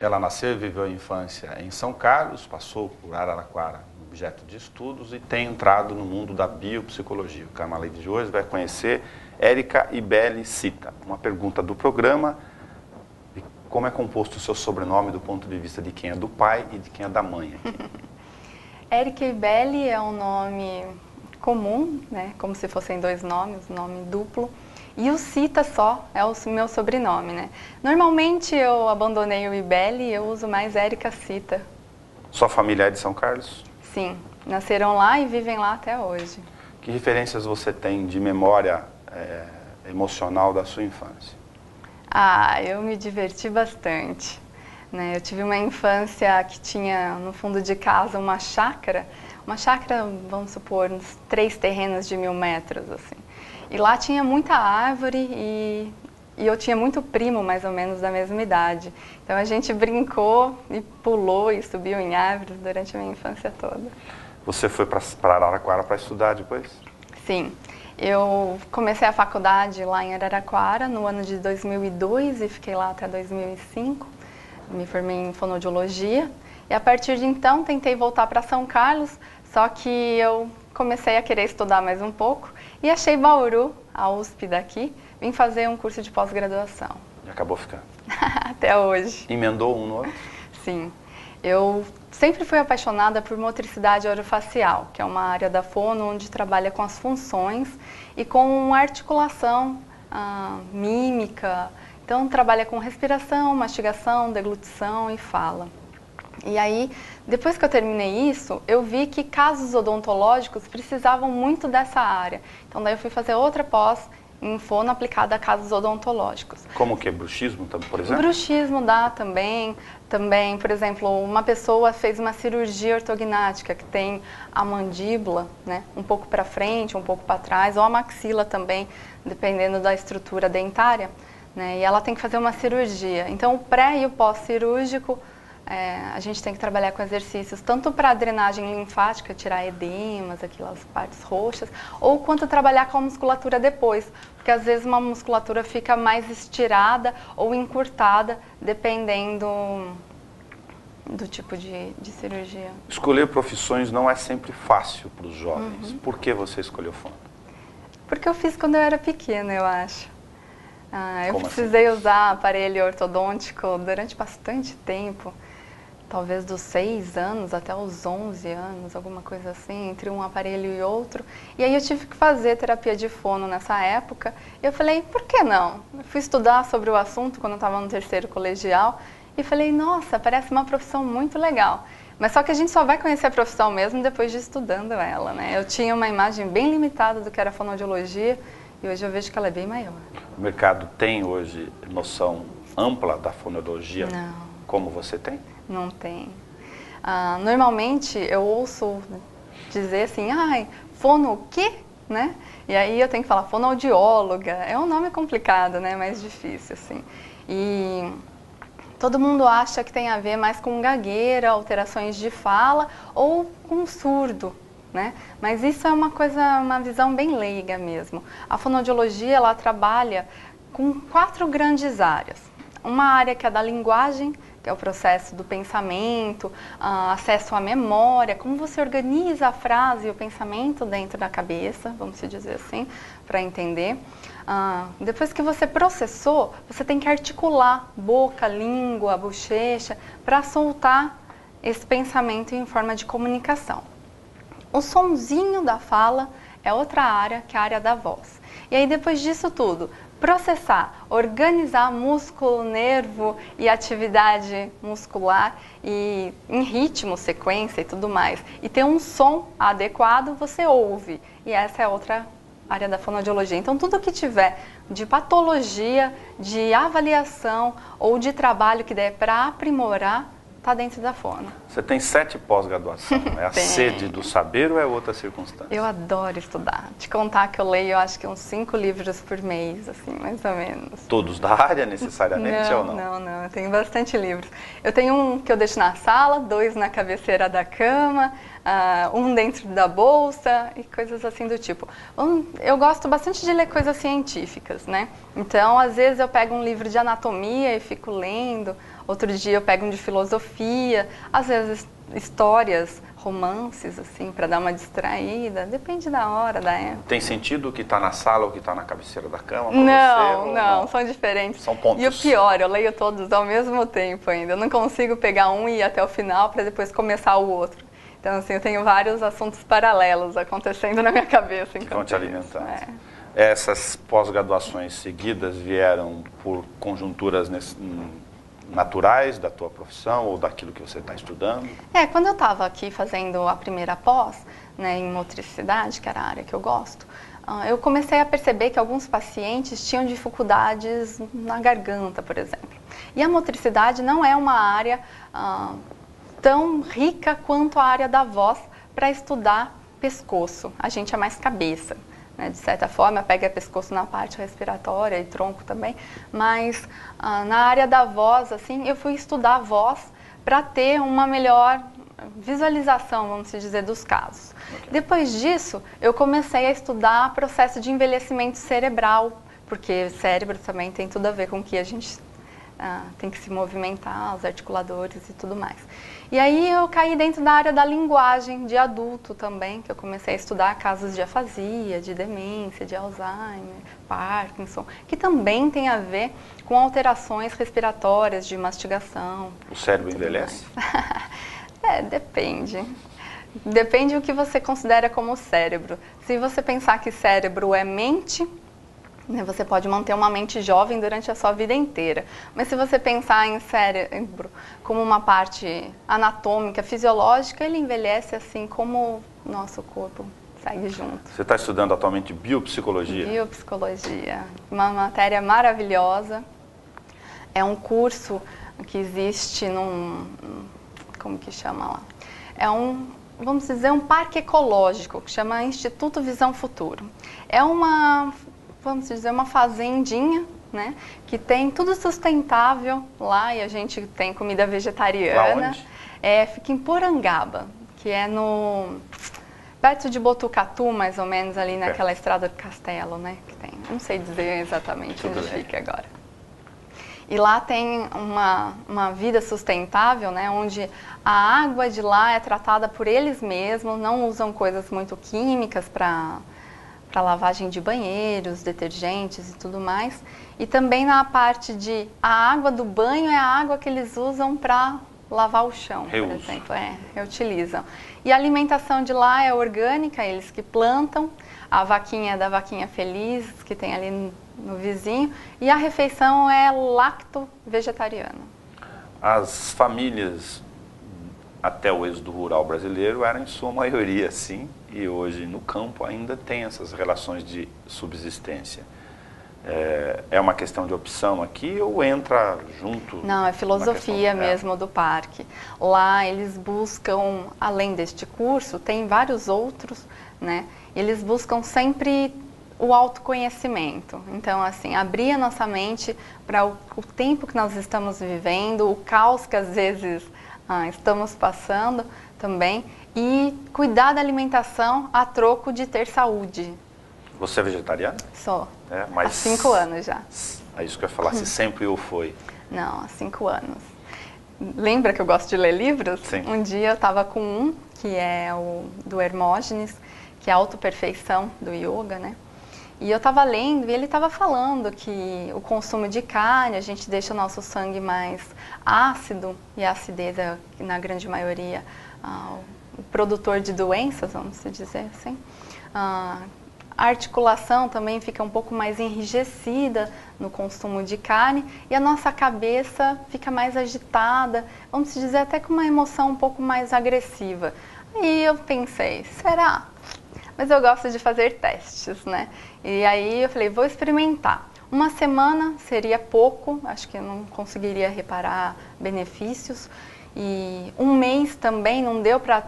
Ela nasceu e viveu a infância em São Carlos, passou por Araraquara, objeto de estudos, e tem entrado no mundo da biopsicologia. O Karma Lady de hoje vai conhecer Érica Ibelli Cita. Uma pergunta do programa: como é composto o seu sobrenome do ponto de vista de quem é do pai e de quem é da mãe aqui? Érica Ibelli é um nome comum, né? Como se fossem dois nomes, nome duplo. E o Cita só é o meu sobrenome, né? Normalmente eu abandonei o Ibelli e eu uso mais Érica Cita. Sua família é de São Carlos? Sim, nasceram lá e vivem lá até hoje. Que referências você tem de memória emocional da sua infância? Ah, eu me diverti bastante, né? Eu tive uma infância que tinha no fundo de casa uma chácara, vamos supor, uns 3 terrenos de 1000 metros, assim. E lá tinha muita árvore e eu tinha muito primo, mais ou menos, da mesma idade. Então a gente brincou e pulou e subiu em árvores durante a minha infância toda. Você foi para Araraquara para estudar depois? Sim. Eu comecei a faculdade lá em Araraquara no ano de 2002 e fiquei lá até 2005. Me formei em fonoaudiologia. E a partir de então tentei voltar para São Carlos, só que eu comecei a querer estudar mais um pouco e achei Bauru, a USP daqui, vim fazer um curso de pós-graduação. E acabou ficando? Até hoje. Emendou um no outro? Sim. Eu sempre fui apaixonada por motricidade orofacial, que é uma área da fono onde trabalha com as funções e com articulação, mímica. Então trabalha com respiração, mastigação, deglutição e fala. E aí, depois que eu terminei isso, eu vi que casos odontológicos precisavam muito dessa área. Então daí eu fui fazer outra pós em fono aplicada a casos odontológicos. Como que é bruxismo, por exemplo? Bruxismo dá também. Também, por exemplo, uma pessoa fez uma cirurgia ortognática que tem a mandíbula, né, um pouco para frente, um pouco para trás, ou a maxila também, dependendo da estrutura dentária, né, e ela tem que fazer uma cirurgia. Então, o pré e o pós-cirúrgico, a gente tem que trabalhar com exercícios tanto para a drenagem linfática, tirar edemas, aquelas partes roxas, ou quanto trabalhar com a musculatura depois, porque às vezes uma musculatura fica mais estirada ou encurtada, dependendo do tipo de cirurgia. Escolher profissões não é sempre fácil para os jovens. Por que você escolheu fono? Porque eu fiz quando eu era pequena, eu acho. Eu Como precisei usar aparelho ortodôntico durante bastante tempo. Talvez dos 6 anos até os 11 anos, alguma coisa assim, entre um aparelho e outro. E aí eu tive que fazer terapia de fono nessa época. E eu falei, por que não? Eu fui estudar sobre o assunto quando eu estava no 3º colegial. E falei, nossa, parece uma profissão muito legal. Mas só que a gente só vai conhecer a profissão mesmo depois de estudando ela, né? Eu tinha uma imagem bem limitada do que era fonoaudiologia e hoje eu vejo que ela é bem maior. O mercado tem hoje noção ampla da fonoaudiologia? Não. Como você tem? Não tem. Normalmente eu ouço dizer assim, fono o quê? Né? E aí eu tenho que falar fonoaudióloga. É um nome complicado, né? Mais difícil, assim. E todo mundo acha que tem a ver mais com gagueira, alterações de fala ou com surdo, né? Mas isso é uma visão bem leiga mesmo. A fonoaudiologia, ela trabalha com 4 grandes áreas. Uma área que é da linguagem, que é o processo do pensamento, acesso à memória, como você organiza a frase e o pensamento dentro da cabeça, vamos dizer assim, para entender. Depois que você processou, você tem que articular boca, língua, bochecha, para soltar esse pensamento em forma de comunicação. O sonzinho da fala é outra área, que é a área da voz. E aí, depois disso tudo, processar, organizar músculo, nervo e atividade muscular e em ritmo, sequência e tudo mais. E ter um som adequado, você ouve. E essa é outra área da fonoaudiologia. Então, tudo que tiver de patologia, de avaliação ou de trabalho que der para aprimorar, está dentro da fono. Você tem 7 pós-graduação. É a sede do saber ou é outra circunstância? Eu adoro estudar. Te contar que eu leio, eu acho que uns 5 livros por mês, assim, mais ou menos. Todos da área, necessariamente, ou não? Não. eu tenho bastante livros. Eu tenho um que eu deixo na sala, 2 na cabeceira da cama, um dentro da bolsa e coisas assim do tipo. Eu gosto bastante de ler coisas científicas, né? Então, às vezes eu pego um livro de anatomia e fico lendo, outro dia eu pego um de filosofia, às vezes histórias, romances, assim, para dar uma distraída, depende da hora, da época. Tem sentido o que está na sala ou o que está na cabeceira da cama? Não, são diferentes. São pontos. E o pior, eu leio todos ao mesmo tempo ainda. Eu não consigo pegar um e ir até o final para depois começar o outro. Então, assim, eu tenho vários assuntos paralelos acontecendo na minha cabeça. Que vão te alimentando. Essas pós-graduações seguidas vieram por conjunturas naturais da tua profissão ou daquilo que você está estudando? Quando eu estava aqui fazendo a primeira pós, né, em motricidade, que era a área que eu gosto, eu comecei a perceber que alguns pacientes tinham dificuldades na garganta, por exemplo. E a motricidade não é uma área tão rica quanto a área da voz para estudar pescoço. A gente é mais cabeça, né? De certa forma, pega pescoço na parte respiratória e tronco também, mas na área da voz, assim, eu fui estudar a voz para ter uma melhor visualização, vamos dizer, dos casos. Okay. Depois disso, eu comecei a estudar processo de envelhecimento cerebral, porque o cérebro também tem tudo a ver com o que a gente tem que se movimentar, os articuladores e tudo mais. E aí eu caí dentro da área da linguagem de adulto também, que eu comecei a estudar casos de afasia, de demência, de Alzheimer, Parkinson, que também tem a ver com alterações respiratórias, de mastigação. O cérebro envelhece? Depende. Depende do que você considera como cérebro. Se você pensar que cérebro é mente, você pode manter uma mente jovem durante a sua vida inteira. Mas se você pensar em cérebro como uma parte anatômica, fisiológica, ele envelhece assim como o nosso corpo segue junto. Você está estudando atualmente biopsicologia? Biopsicologia, uma matéria maravilhosa. É um curso que existe como que chama lá? É vamos dizer, um parque ecológico, que chama Instituto Visão Futuro. É vamos dizer, uma fazendinha, né, que tem tudo sustentável lá, e a gente tem comida vegetariana. Lá onde? Fica em Porangaba, que é perto de Botucatu, mais ou menos, ali naquela estrada do Castelo, né, que tem. Não sei dizer exatamente onde fica agora. E lá tem uma vida sustentável, né, onde a água de lá é tratada por eles mesmos, não usam coisas muito químicas para lavagem de banheiros, detergentes e tudo mais. E também na parte de a água do banho é a água que eles usam para lavar o chão, Reuso. por exemplo. Reutilizam. E a alimentação de lá é orgânica, eles que plantam. A vaquinha é da vaquinha feliz, que tem ali no vizinho. E a refeição é lacto-vegetariana. As famílias, até o êxodo rural brasileiro, eram em sua maioria assim, e hoje no campo ainda tem essas relações de subsistência. É uma questão de opção aqui ou entra junto? Não, é filosofia mesmo do parque. Lá eles buscam, além deste curso, tem vários outros, né? Eles buscam sempre o autoconhecimento. Então, assim, abrir a nossa mente para o tempo que nós estamos vivendo, o caos que às vezes estamos passando também, e cuidar da alimentação a troco de ter saúde. Você é vegetariana? Sou. Mas há 5 anos já. É isso que eu ia falar, se sempre ou foi? Não, há 5 anos. Lembra que eu gosto de ler livros? Sim. Um dia eu estava com um, que é o do Hermógenes, que é a autoperfeição do yoga, né? E eu estava lendo e ele estava falando que o consumo de carne, a gente deixa o nosso sangue mais ácido, e a acidez é, na grande maioria, o produtor de doenças, vamos dizer assim. A articulação também fica um pouco mais enrijecida no consumo de carne e a nossa cabeça fica mais agitada, vamos dizer até com uma emoção um pouco mais agressiva. Aí eu pensei, será? Mas eu gosto de fazer testes, né? E aí eu falei, vou experimentar. Uma semana seria pouco, acho que eu não conseguiria reparar benefícios. E um mês também não deu para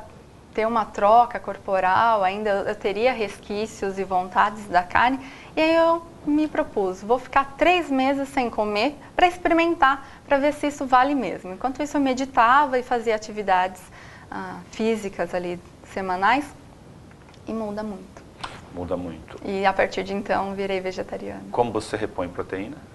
ter uma troca corporal, ainda eu teria resquícios e vontades da carne. E E aí eu me propus, vou ficar 3 meses sem comer para experimentar, para ver se isso vale mesmo. Enquanto isso eu meditava e fazia atividades físicas ali semanais e muda muito. Muda muito. E a partir de então virei vegetariana. Como você repõe proteína?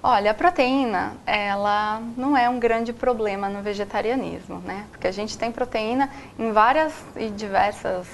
Olha, a proteína, ela não é um grande problema no vegetarianismo, né? Porque a gente tem proteína em várias e diversas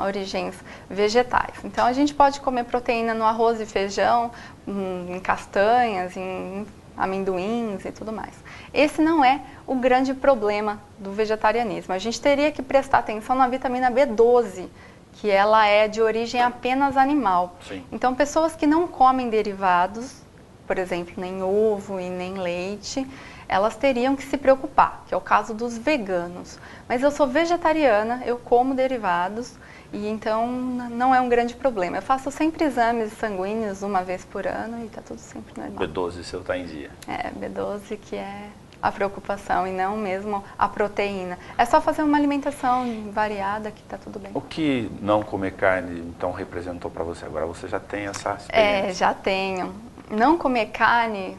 origens vegetais. Então, a gente pode comer proteína no arroz e feijão, em castanhas, em amendoins e tudo mais. Esse não é o grande problema do vegetarianismo. A gente teria que prestar atenção na vitamina B12, que ela é de origem apenas animal. Sim. Então, pessoas que não comem derivados, por exemplo, nem ovo e nem leite, elas teriam que se preocupar, que é o caso dos veganos. Mas eu sou vegetariana, eu como derivados e então não é um grande problema. Eu faço sempre exames sanguíneos 1 vez por ano e está tudo sempre normal. B12 seu está em dia. É, B12 que é a preocupação e não mesmo a proteína. É só fazer uma alimentação variada que está tudo bem. O que não comer carne, então, representou para você agora? Você já tem essa experiência? Já tenho. Não comer carne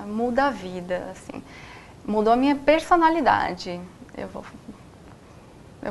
muda a vida, assim. Mudou a minha personalidade, eu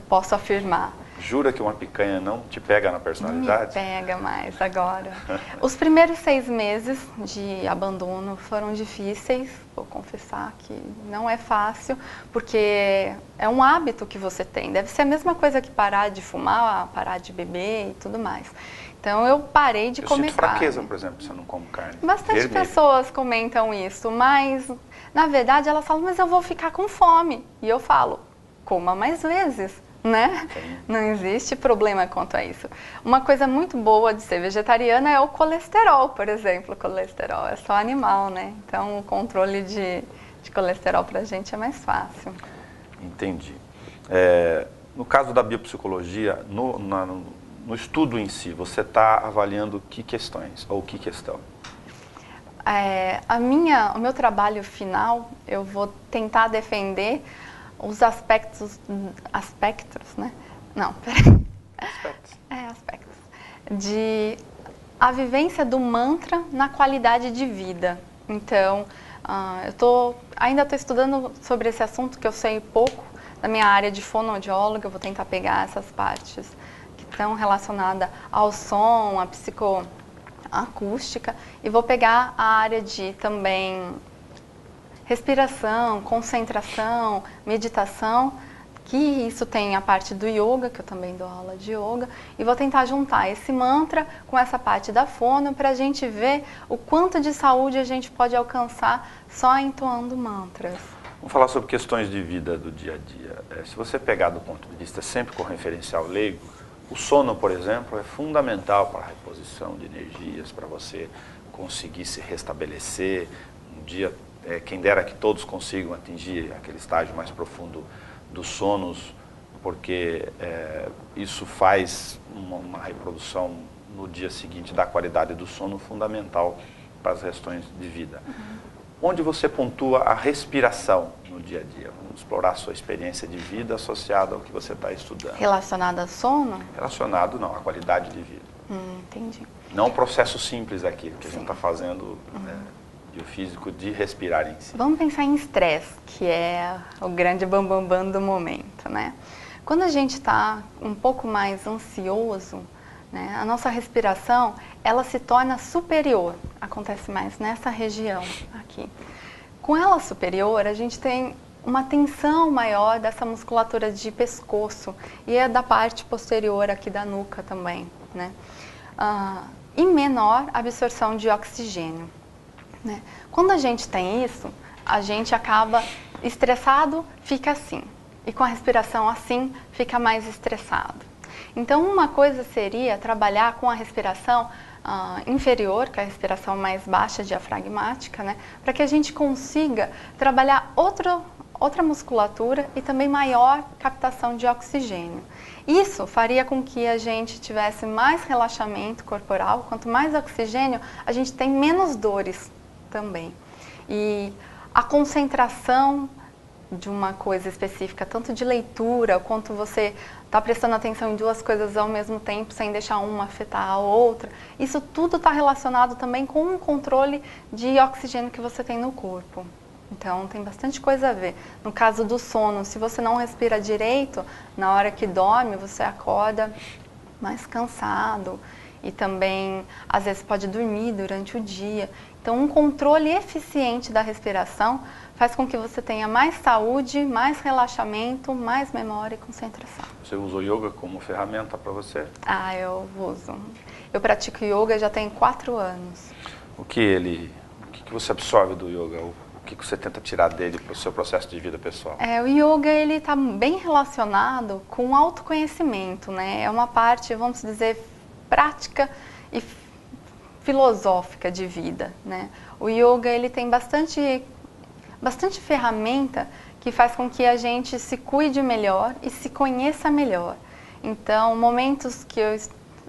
posso afirmar. Jura que uma picanha não te pega na personalidade? Não me pega mais agora. Os primeiros 6 meses de abandono foram difíceis, vou confessar que não é fácil, porque é um hábito que você tem. Deve ser a mesma coisa que parar de fumar, parar de beber e tudo mais. Então eu parei de comer carne. Eu sinto fraqueza, por exemplo, se eu não como carne. Bastante pessoas comentam isso, mas na verdade elas falam, mas eu vou ficar com fome. E eu falo, coma mais vezes, né? Sim. Não existe problema quanto a isso. Uma coisa muito boa de ser vegetariana é o colesterol, por exemplo. O colesterol é só animal, né? Então o controle de colesterol pra gente é mais fácil. Entendi. No caso da biopsicologia, no estudo em si, você está avaliando que questões ou que questão? O meu trabalho final, eu vou tentar defender os aspectos, né? Não, peraí. Aspectos. De a vivência do mantra na qualidade de vida. Então, ainda estou estudando sobre esse assunto, que eu sei pouco da minha área de fonoaudióloga, eu vou tentar pegar essas partes que estão relacionadas ao som, à psicoacústica, e vou pegar a área de também respiração, concentração, meditação, que isso tem a parte do yoga, que eu também dou aula de yoga, e vou tentar juntar esse mantra com essa parte da fono para a gente ver o quanto de saúde a gente pode alcançar só entoando mantras. Vamos falar sobre questões de vida do dia a dia. Se você pegar do ponto de vista sempre com referencial leigo, o sono, por exemplo, é fundamental para a reposição de energias, para você conseguir se restabelecer. Um dia, quem dera que todos consigam atingir aquele estágio mais profundo dos sonos, porque isso faz uma reprodução no dia seguinte da qualidade do sono fundamental para as questões de vida. Onde você pontua a respiração no dia a dia? Vamos explorar a sua experiência de vida associada ao que você está estudando. Relacionada a sono? Relacionado, não, à qualidade de vida. Entendi. Não o processo simples aqui, que a gente está fazendo biofísico de respirar em si. Vamos pensar em estresse, que é o grande bambambam do momento, né? Quando a gente está um pouco mais ansioso, né, a nossa respiração, ela se torna superior, acontece mais nessa região aqui. Com ela superior, a gente tem uma tensão maior dessa musculatura de pescoço e é da parte posterior aqui da nuca também, né? E menor absorção de oxigênio, né? Quando a gente tem isso, a gente acaba estressado, fica assim, e com a respiração assim, fica mais estressado. Então, uma coisa seria trabalhar com a respiração inferior, que é a respiração mais baixa, diafragmática, né? Para que a gente consiga trabalhar outra musculatura e também maior captação de oxigênio. Isso faria com que a gente tivesse mais relaxamento corporal. Quanto mais oxigênio, a gente tem menos dores também. E a concentração de uma coisa específica, tanto de leitura, quanto você está prestando atenção em duas coisas ao mesmo tempo, sem deixar uma afetar a outra. Isso tudo está relacionado também com o controle de oxigênio que você tem no corpo. Então, tem bastante coisa a ver. No caso do sono, se você não respira direito, na hora que dorme, você acorda mais cansado e também, às vezes, pode dormir durante o dia. Então, um controle eficiente da respiração faz com que você tenha mais saúde, mais relaxamento, mais memória e concentração. Você usa o yoga como ferramenta para você? Ah, eu uso. Eu pratico yoga já tem 4 anos. O que você absorve do yoga? O que você tenta tirar dele para o seu processo de vida pessoal? O yoga ele está bem relacionado com o autoconhecimento, né? É uma parte, vamos dizer, prática e filosófica de vida, né? O yoga ele tem bastante ferramenta que faz com que a gente se cuide melhor e se conheça melhor. Então, momentos que eu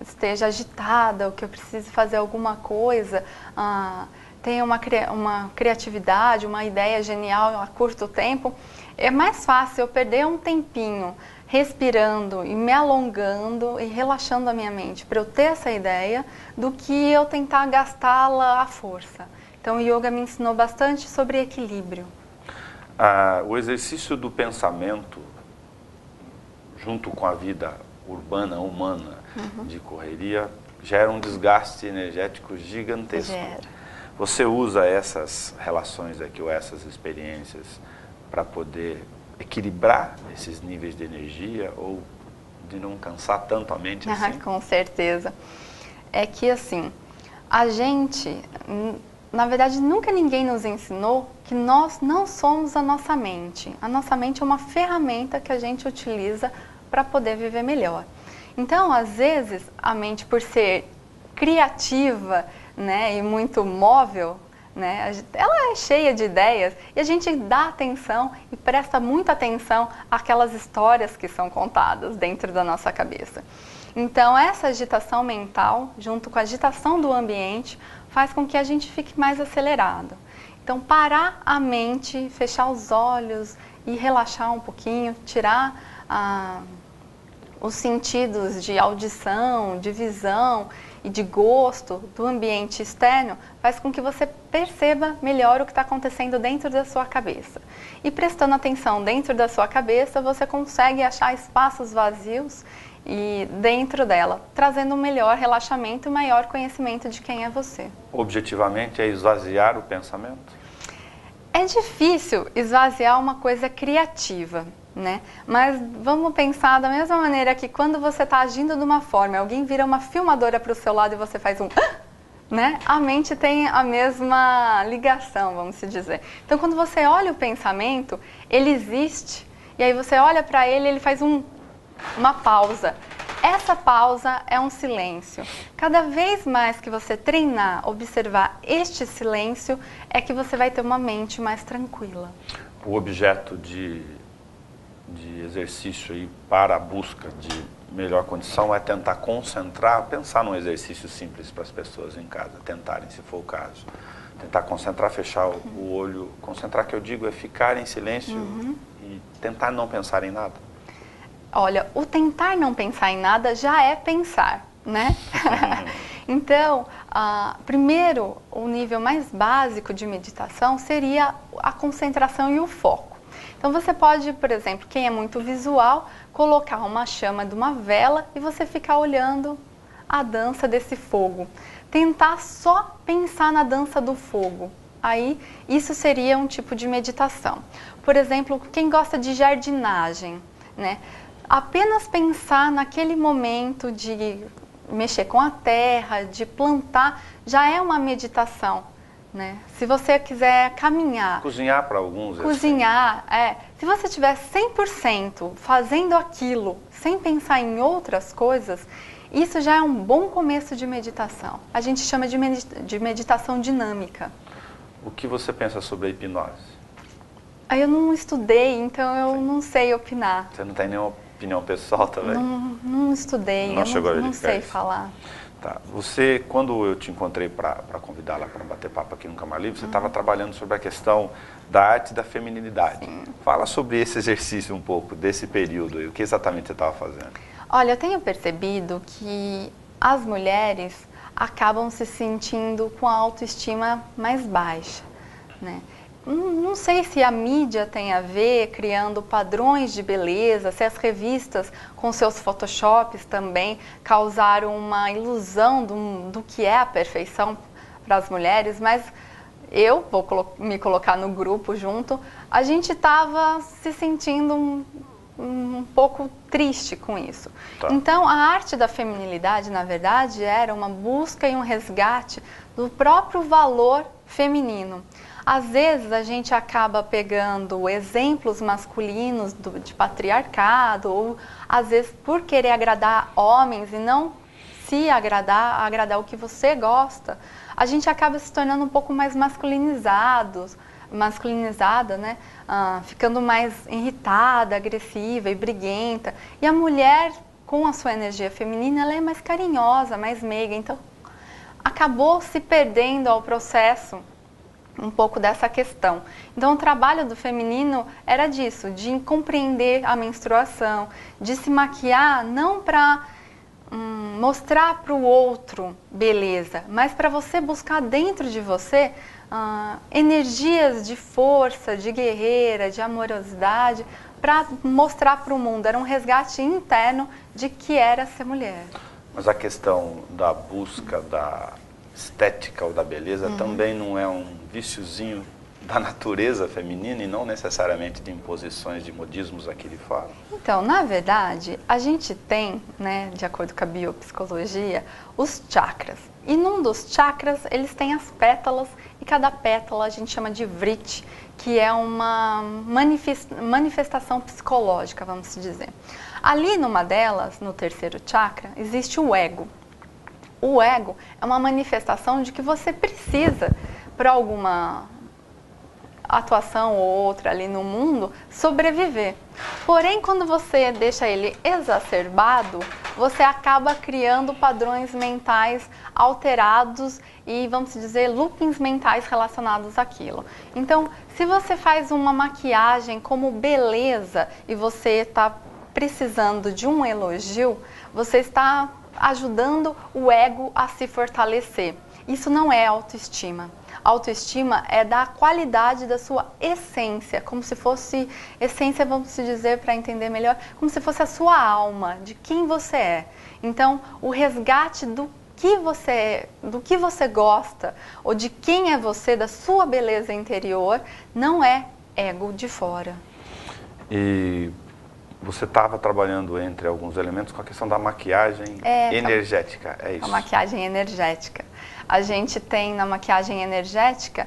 esteja agitada ou que eu precise fazer alguma coisa, tenha uma criatividade, uma ideia genial a curto tempo, é mais fácil eu perder um tempinho respirando e me alongando e relaxando a minha mente para eu ter essa ideia do que eu tentar gastá-la à força. Então o yoga me ensinou bastante sobre equilíbrio. O exercício do pensamento, junto com a vida urbana, humana, de correria, gera um desgaste energético gigantesco. Gera. Você usa essas relações aqui, ou essas experiências, para poder equilibrar esses níveis de energia ou de não cansar tanto a mente assim? Com certeza. É que assim, a gente, na verdade, nunca ninguém nos ensinou que nós não somos a nossa mente. A nossa mente é uma ferramenta que a gente utiliza para poder viver melhor. Então, às vezes, a mente, por ser criativa, né, e muito móvel, né, ela é cheia de ideias e a gente dá atenção e presta muita atenção àquelas histórias que são contadas dentro da nossa cabeça. Então, essa agitação mental, junto com a agitação do ambiente, faz com que a gente fique mais acelerado. Então, parar a mente, fechar os olhos e relaxar um pouquinho, tirar os sentidos de audição, de visão e de gosto do ambiente externo, faz com que você perceba melhor o que está acontecendo dentro da sua cabeça. E prestando atenção dentro da sua cabeça, você consegue achar espaços vazios e dentro dela, trazendo um melhor relaxamento e maior conhecimento de quem é você. Objetivamente é esvaziar o pensamento? É difícil esvaziar uma coisa criativa, né? Mas vamos pensar da mesma maneira que quando você está agindo de uma forma, alguém vira uma filmadora para o seu lado e você faz um... né? A mente tem a mesma ligação, vamos se dizer. Então, quando você olha o pensamento, ele existe, e aí você olha para ele, ele faz uma pausa. Essa pausa é um silêncio. Cada vez mais que você treinar, observar este silêncio, é que você vai ter uma mente mais tranquila. O objeto de exercício aí para a busca de melhor condição é tentar concentrar, pensar num exercício simples para as pessoas em casa, tentarem, se for o caso. Tentar concentrar, fechar o olho. Concentrar, que eu digo, é ficar em silêncio e tentar não pensar em nada. Olha, o tentar não pensar em nada já é pensar, né? Então, primeiro, o nível mais básico de meditação seria a concentração e o foco. Então, você pode, por exemplo, quem é muito visual, colocar uma chama de uma vela e você ficar olhando a dança desse fogo. Tentar só pensar na dança do fogo. Aí, isso seria um tipo de meditação. Por exemplo, quem gosta de jardinagem, né? Apenas pensar naquele momento de mexer com a terra, de plantar, já é uma meditação, né? Se você quiser caminhar... Cozinhar para alguns. Cozinhar, Se você estiver 100% fazendo aquilo, sem pensar em outras coisas, isso já é um bom começo de meditação. A gente chama de meditação dinâmica. O que você pensa sobre a hipnose? Eu não estudei, então eu não sei opinar. Você não tem nenhuma opinião pessoal também? Não estudei, não sei falar. Tá. Você, quando eu te encontrei para convidá-la para bater papo aqui no Câmara Livre, você estava trabalhando sobre a questão da arte da feminilidade. Sim. Fala sobre esse exercício um pouco, desse período e o que exatamente você estava fazendo. Olha, eu tenho percebido que as mulheres acabam se sentindo com a autoestima mais baixa, né? Não sei se a mídia tem a ver, criando padrões de beleza, se as revistas com seus photoshops também causaram uma ilusão do que é a perfeição para as mulheres, mas eu vou me colocar no grupo junto, a gente estava se sentindo um pouco triste com isso. Tá. Então, a arte da feminilidade, na verdade, era uma busca e um resgate do próprio valor feminino. Às vezes, a gente acaba pegando exemplos masculinos de patriarcado, ou às vezes por querer agradar homens e não se agradar o que você gosta, a gente acaba se tornando um pouco mais masculinizada, né? Ficando mais irritada, agressiva e briguenta. E a mulher, com a sua energia feminina, ela é mais carinhosa, mais meiga. Então, acabou se perdendo ao processo um pouco dessa questão. Então, o trabalho do feminino era disso, de compreender a menstruação, de se maquiar não para mostrar para o outro beleza, mas para você buscar dentro de você energias de força, de guerreira, de amorosidade, para mostrar para o mundo. Era um resgate interno de que era ser mulher. Mas a questão da busca da estética ou da beleza também não é um viciozinho da natureza feminina e não necessariamente de imposições, de modismos aqui de fora? Então, na verdade, a gente tem, né, de acordo com a biopsicologia, os chakras. E num dos chakras, eles têm as pétalas, e cada pétala a gente chama de vriti, que é uma manifestação psicológica, vamos dizer. Ali numa delas, no terceiro chakra, existe o ego. O ego é uma manifestação de que você precisa, para alguma atuação ou outra ali no mundo, sobreviver. Porém, quando você deixa ele exacerbado, você acaba criando padrões mentais alterados e, vamos dizer, loopings mentais relacionados àquilo. Então, se você faz uma maquiagem como beleza e você está precisando de um elogio, você está ajudando o ego a se fortalecer. Isso não é autoestima. Autoestima é da qualidade da sua essência, como se fosse, essência, vamos dizer, para entender melhor, como se fosse a sua alma, de quem você é. Então, o resgate do que você gosta, ou de quem é você, da sua beleza interior, não é ego de fora. E você estava trabalhando entre alguns elementos com a questão da maquiagem energética, é isso? A maquiagem energética. A gente tem na maquiagem energética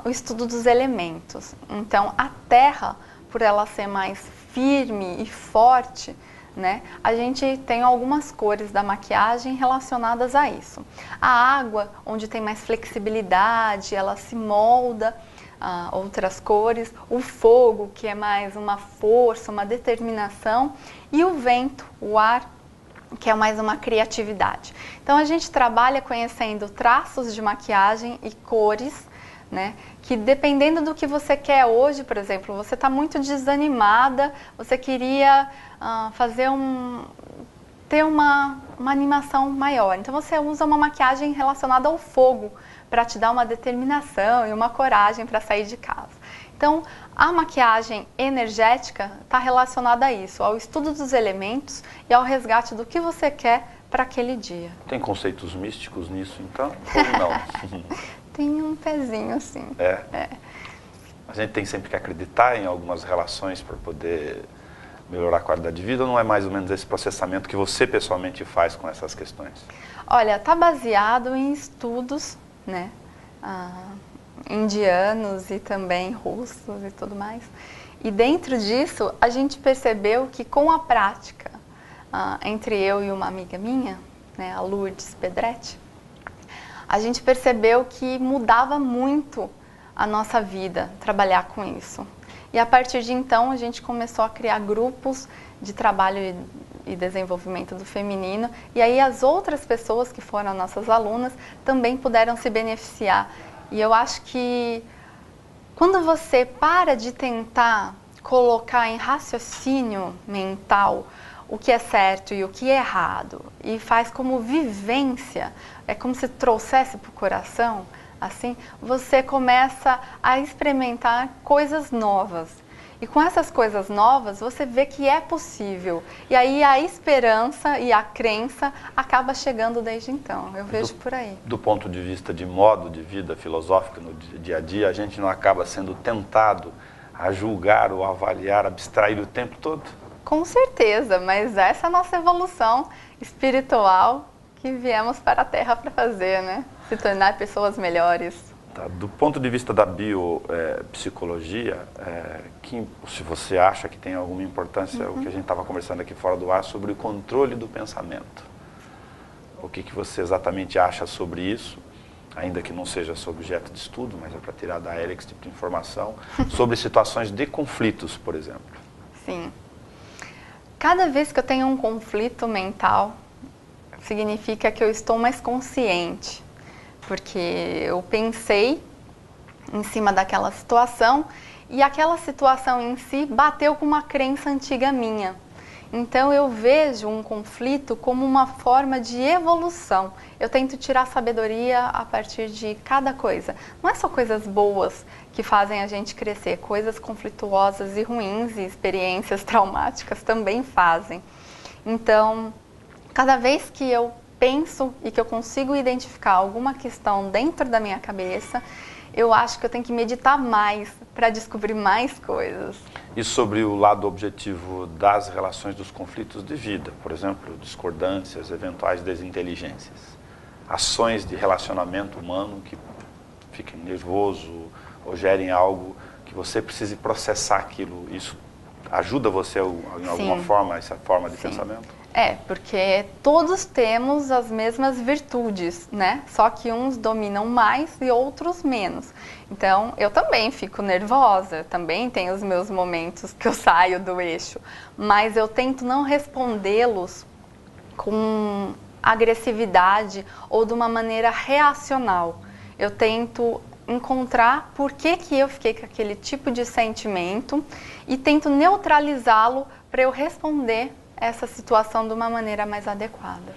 o estudo dos elementos. Então, a terra, por ela ser mais firme e forte, né, a gente tem algumas cores da maquiagem relacionadas a isso. A água, onde tem mais flexibilidade, ela se molda a outras cores. O fogo, que é mais uma força, uma determinação. E o vento, o ar, que é mais uma criatividade. Então, a gente trabalha conhecendo traços de maquiagem e cores, né, que dependendo do que você quer hoje, por exemplo, você está muito desanimada, você queria ter uma animação maior. Então, você usa uma maquiagem relacionada ao fogo, para te dar uma determinação e uma coragem para sair de casa. Então, a maquiagem energética está relacionada a isso, ao estudo dos elementos e ao resgate do que você quer para aquele dia. Tem conceitos místicos nisso, então? Ou não? Tem um pezinho, sim. É. A gente tem sempre que acreditar em algumas relações para poder melhorar a qualidade de vida, ou não é mais ou menos esse processamento que você pessoalmente faz com essas questões? Olha, está baseado em estudos, né, indianos e também russos e tudo mais. E dentro disso, a gente percebeu que com a prática, entre eu e uma amiga minha, né, a Lourdes Pedretti, a gente percebeu que mudava muito a nossa vida trabalhar com isso. E a partir de então, a gente começou a criar grupos de trabalho e desenvolvimento do feminino, e aí as outras pessoas que foram nossas alunas também puderam se beneficiar. E eu acho que quando você para de tentar colocar em raciocínio mental o que é certo e o que é errado, e faz como vivência, é como se trouxesse para o coração, assim, você começa a experimentar coisas novas. E com essas coisas novas, você vê que é possível. E aí a esperança e a crença acaba chegando desde então. Eu vejo por aí. Do ponto de vista de modo de vida filosófico no dia a dia, a gente não acaba sendo tentado a julgar ou avaliar, abstrair o tempo todo? Com certeza, mas essa é a nossa evolução espiritual que viemos para a Terra para fazer, né? Se tornar pessoas melhores. Tá. Do ponto de vista da biopsicologia, que, se você acha que tem alguma importância, o que a gente estava conversando aqui fora do ar, sobre o controle do pensamento. O que você exatamente acha sobre isso, ainda que não seja sobre objeto de estudo, mas é para tirar da Érica esse tipo de informação, sobre situações de conflitos, por exemplo. Sim. Cada vez que eu tenho um conflito mental, significa que eu estou mais consciente. Porque eu pensei em cima daquela situação e aquela situação em si bateu com uma crença antiga minha. Então eu vejo um conflito como uma forma de evolução. Eu tento tirar sabedoria a partir de cada coisa. Não é só coisas boas que fazem a gente crescer, coisas conflituosas e ruins e experiências traumáticas também fazem. Então, cada vez que eu penso e que eu consigo identificar alguma questão dentro da minha cabeça, eu acho que eu tenho que meditar mais para descobrir mais coisas. E sobre o lado objetivo das relações dos conflitos de vida, por exemplo, discordâncias, eventuais desinteligências, ações de relacionamento humano que fiquem nervoso ou gerem algo que você precise processar aquilo, isso ajuda você em alguma forma, essa forma de pensamento? Porque todos temos as mesmas virtudes, né? Só que uns dominam mais e outros menos. Então, eu também fico nervosa, também tenho os meus momentos que eu saio do eixo, mas eu tento não respondê-los com agressividade ou de uma maneira reacional. Eu tento encontrar por que eu fiquei com aquele tipo de sentimento e tento neutralizá-lo para eu responder essa situação de uma maneira mais adequada.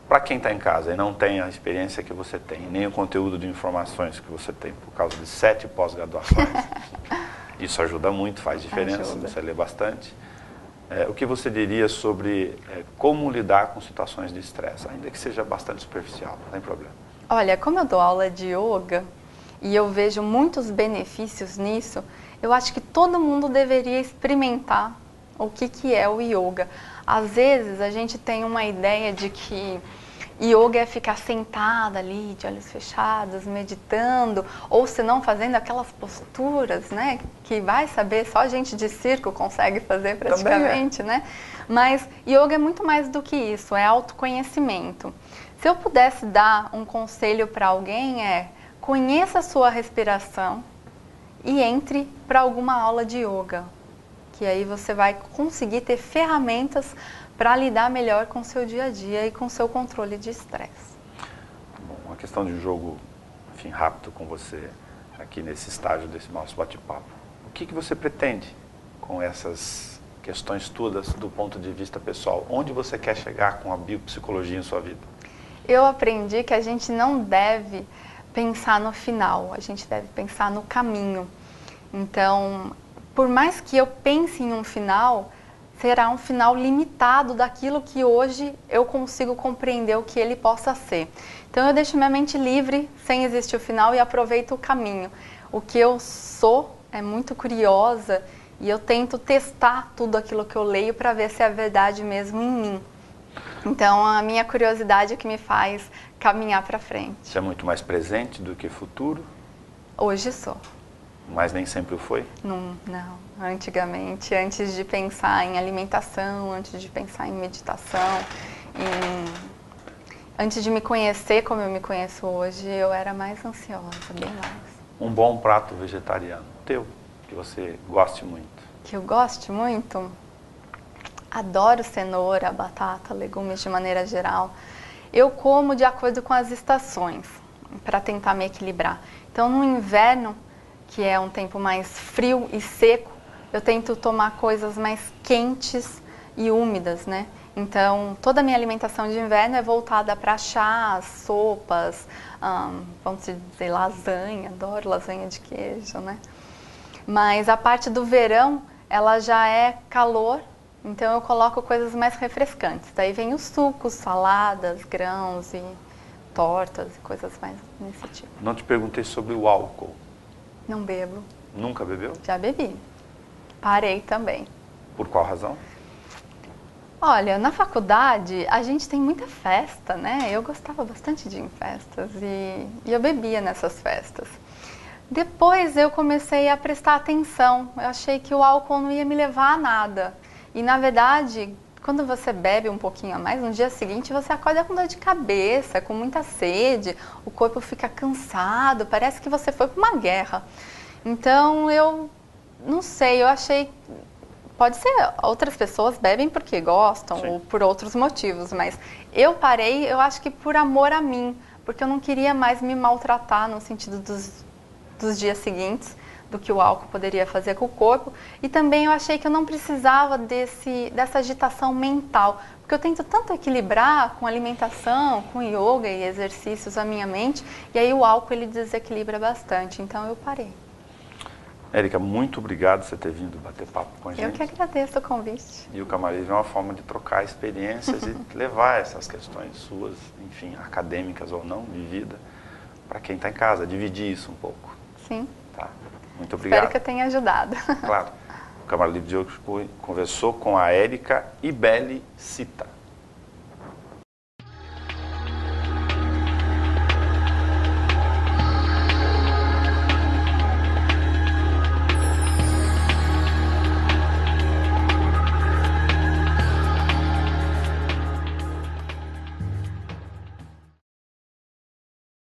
Para quem está em casa e não tem a experiência que você tem, nem o conteúdo de informações que você tem por causa de 7 pós-graduações, isso ajuda muito, faz diferença, você lê bastante. O que você diria sobre como lidar com situações de estresse, ainda que seja bastante superficial, não tem problema? Olha, como eu dou aula de yoga e eu vejo muitos benefícios nisso, eu acho que todo mundo deveria experimentar o que é o yoga. Às vezes a gente tem uma ideia de que yoga é ficar sentada ali, de olhos fechados, meditando, ou se não fazendo aquelas posturas, né? Que vai saber, só gente de circo consegue fazer praticamente, né? Mas yoga é muito mais do que isso, é autoconhecimento. Se eu pudesse dar um conselho para alguém conheça a sua respiração e entre para alguma aula de yoga. Que aí você vai conseguir ter ferramentas para lidar melhor com o seu dia a dia e com o seu controle de estresse. Bom, uma questão de um jogo, enfim, rápido com você aqui nesse estágio desse nosso bate-papo. O que você pretende com essas questões todas do ponto de vista pessoal? Onde você quer chegar com a biopsicologia em sua vida? Eu aprendi que a gente não deve pensar no final, a gente deve pensar no caminho. Então, por mais que eu pense em um final, será um final limitado daquilo que hoje eu consigo compreender o que ele possa ser. Então eu deixo minha mente livre, sem existir o final, e aproveito o caminho. O que eu sou é muito curiosa e eu tento testar tudo aquilo que eu leio para ver se é verdade mesmo em mim. Então a minha curiosidade é que me faz caminhar para frente. Você é muito mais presente do que futuro? Hoje sou. Mas nem sempre o foi? Não. Antigamente, antes de pensar em alimentação, antes de pensar em meditação, antes de me conhecer como eu me conheço hoje, eu era mais ansiosa, bem mais. Um bom prato vegetariano teu, que você goste muito? Que eu goste muito? Adoro cenoura, batata, legumes de maneira geral. Eu como de acordo com as estações, para tentar me equilibrar. Então, no inverno, que é um tempo mais frio e seco, eu tento tomar coisas mais quentes e úmidas, né? Então, toda a minha alimentação de inverno é voltada para chás, sopas, vamos dizer, lasanha, adoro lasanha de queijo, né? Mas a parte do verão, ela já é calor, então eu coloco coisas mais refrescantes. Daí vem os sucos, saladas, grãos e tortas e coisas mais nesse tipo. Não te perguntei sobre o álcool. Não bebo. Nunca bebeu? Já bebi. Parei também. Por qual razão? Olha, na faculdade a gente tem muita festa, né? Eu gostava bastante de ir em festas e eu bebia nessas festas. Depois eu comecei a prestar atenção, eu achei que o álcool não ia me levar a nada. E na verdade, quando você bebe um pouquinho a mais, no dia seguinte você acorda com dor de cabeça, com muita sede, o corpo fica cansado, parece que você foi para uma guerra. Então eu não sei, eu achei... Pode ser, outras pessoas bebem porque gostam, sim, ou por outros motivos, mas eu parei, eu acho que por amor a mim, porque eu não queria mais me maltratar no sentido dos dias seguintes, do que o álcool poderia fazer com o corpo, e também eu achei que eu não precisava dessa agitação mental, porque eu tento tanto equilibrar com alimentação, com yoga e exercícios a minha mente, e aí o álcool ele desequilibra bastante, então eu parei. Érica, muito obrigado por você ter vindo bater papo com a gente. Eu que agradeço o convite. E o Camarismo é uma forma de trocar experiências e levar essas questões suas, enfim, acadêmicas ou não, de vida, para quem está em casa, dividir isso um pouco. Sim. Tá? Muito obrigado. Espero que eu tenha ajudado. Claro. O Câmara Livre de hoje conversou com a Érica Ibelli Sita.